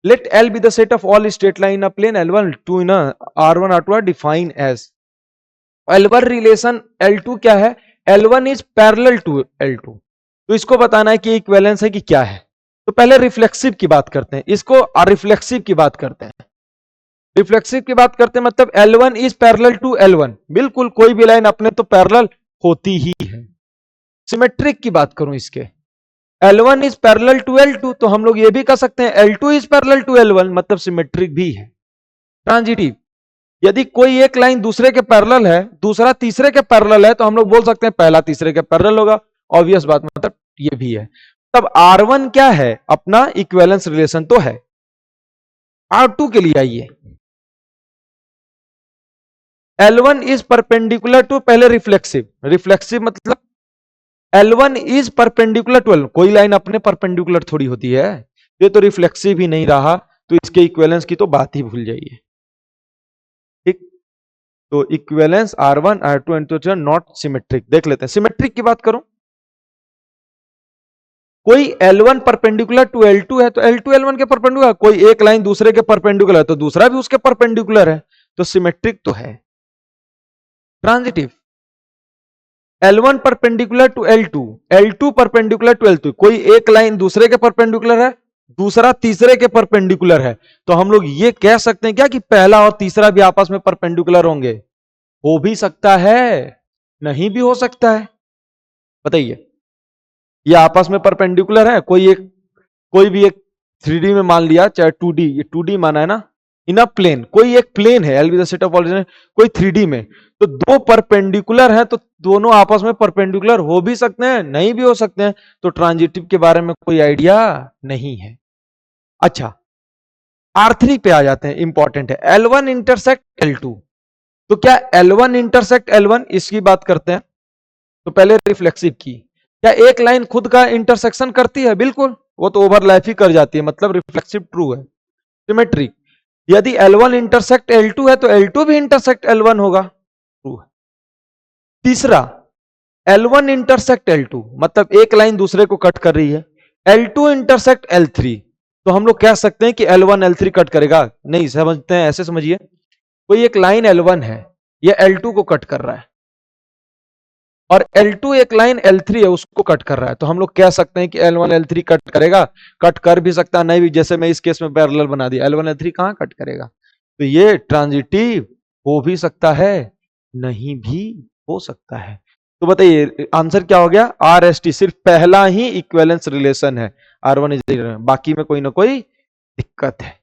Let L be the set of all straight line in a plane L1, 2 in a R1, R2 are defined as. L1 relation L2 क्या है? L1 is parallel to L2. तो इसको बताना है कि equivalence है कि क्या है. तो पहले रिफ्लेक्सिव की बात करते हैं, इसको रिफ्लेक्सिव की बात करते हैं. रिफ्लेक्सिव की बात करते हैं मतलब L1 is parallel to L1. बिल्कुल कोई भी लाइन अपने तो पैरेलल होती ही है. सिमेट्रिक की बात करूं इसके, L1 is parallel to L2, तो हम लोग ये भी कह सकते हैं L2 is parallel to L1, मतलब सिमेट्रिक भी है. ट्रांजिटिव, यदि कोई एक लाइन दूसरे के पैरेलल है, दूसरा तीसरे के पैरेलल है, तो हम लोग बोल सकते हैं पहला तीसरे के पैरेलल होगा. ऑब्वियस बात, मतलब ये भी है. तब R1 क्या है? अपना इक्विवेलेंस रिलेशन तो है. R2 के लिए आइए, L1 इज परपेंडिकुलर टू, पहले रिफ्लेक्सिव. रिफ्लेक्सिव मतलब L1 is perpendicular to L1. कोई लाइन अपने परपेंडिकुलर थोड़ी होती है. ये तो रिफ्लेक्सिव ही नहीं रहा, तो इसके इक्विवेलेंस की तो बात ही भूल जाइए. ठीक, तो इक्विवेलेंस R1 R2 एंड तो नॉट सिमेट्रिक. देख लेते हैं सिमेट्रिक की बात करूं. कोई L1 परपेंडिकुलर टू L2 है, तो L2 L1 के परपेंडिकुलर. कोई एक लाइन दूसरे के परपेंडिकुलर है, तो दूसरा भी उसके परपेंडिकुलर है, तो सिमेट्रिक तो है. Transitive, L1 perpendicular to L2, L2 perpendicular to L2. कोई एक लाइन दूसरे के परपेंडिकुलर है, दूसरा तीसरे के परपेंडिकुलर है, तो हम लोग ये कह सकते हैं क्या कि पहला और तीसरा भी आपस में परपेंडिकुलर होंगे? हो भी सकता है, नहीं भी हो सकता है. बताइए, ये आपस में परपेंडिकुलर है. कोई भी एक 3D में मान लिया, चाहे 2D, ये 2D माना है ना, इन अ प्लेन. कोई एक प्लेन है, L with the set of all, कोई 3D में, तो दो परपेंडिकुलर है, तो दोनों आपस में परपेंडिकुलर हो भी सकते हैं, नहीं भी हो सकते हैं. तो ट्रांजिटिव के बारे में कोई आइडिया नहीं है. अच्छा, R3 पे आ जाते हैं, इंपॉर्टेंट है. L1 इंटरसेक्ट L2, तो क्या L1 इंटरसेक्ट L1, इसकी बात करते हैं. तो पहले रिफ्लेक्सिव की, क्या एक लाइन खुद का इंटरसेक्शन करती है? बिल्कुल, वो तो ओवरलैप ही कर जाती है, मतलब रिफ्लेक्सिव ट्रू है. सिमेट्रिक, यदि L1 इंटरसेक्ट L2 है, तो L2 भी इंटरसेक्ट L1 होगा, ट्रू है. तीसरा, L1 इंटरसेक्ट L2, मतलब एक लाइन दूसरे को कट कर रही है. L2 इंटरसेक्ट L3, तो हम लोग कह सकते हैं कि L1 L3 कट करेगा. नहीं, समझते हैं, ऐसे समझिए. कोई एक लाइन L1 है, यह L2 को कट कर रहा है, और L2 एक लाइन L3 है, उसको कट कर रहा है, तो हम लोग कह सकते हैं कि L1 L3 कट करेगा. कट कर भी सकता है, नहीं भी, जैसे मैं इस केस में पैरेलल बना दिया, L1 L3 कहां कट करेगा. तो ये ट्रांजिटिव हो भी सकता है, नहीं भी हो सकता है. तो बताइए आंसर क्या हो गया? RST. सिर्फ पहला ही इक्विवेलेंस रिलेशन है, R1 इज, बाकी में कोई ना कोई दिक्कत है.